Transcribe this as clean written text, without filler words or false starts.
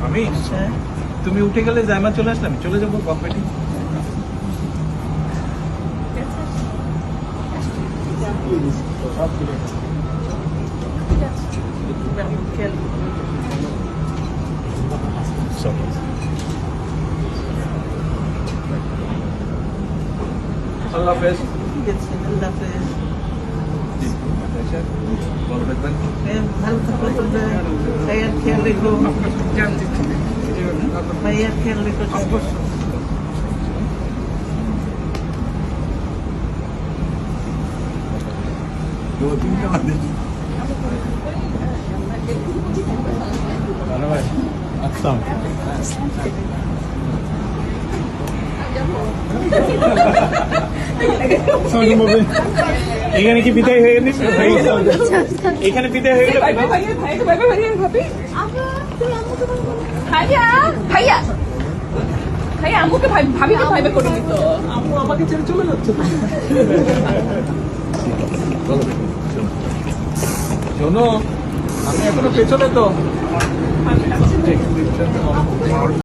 আমি তুমি উঠে গেলে জায়মা চলে আসলাম, চলে যাবো কম্পানি। আল্লাহ হাফেজ। ভালো থাকবেন। ভাইয়ার খেয়াল রেখো, ভাইয়ার খেয়াল রেখো। আচ্ছা এখানে কি বিদায় হয়ে গেছে? এখানে বিদায় হয়ে গেল। ভাইয়া ভাইয়া ভাইয়া আম্মুকে ভাবিকে ভাইবে করে দিত। আম্মু আমাকে ছেড়ে চলে যাচ্ছে। শোনো, আমি এখনো পেছনে তো।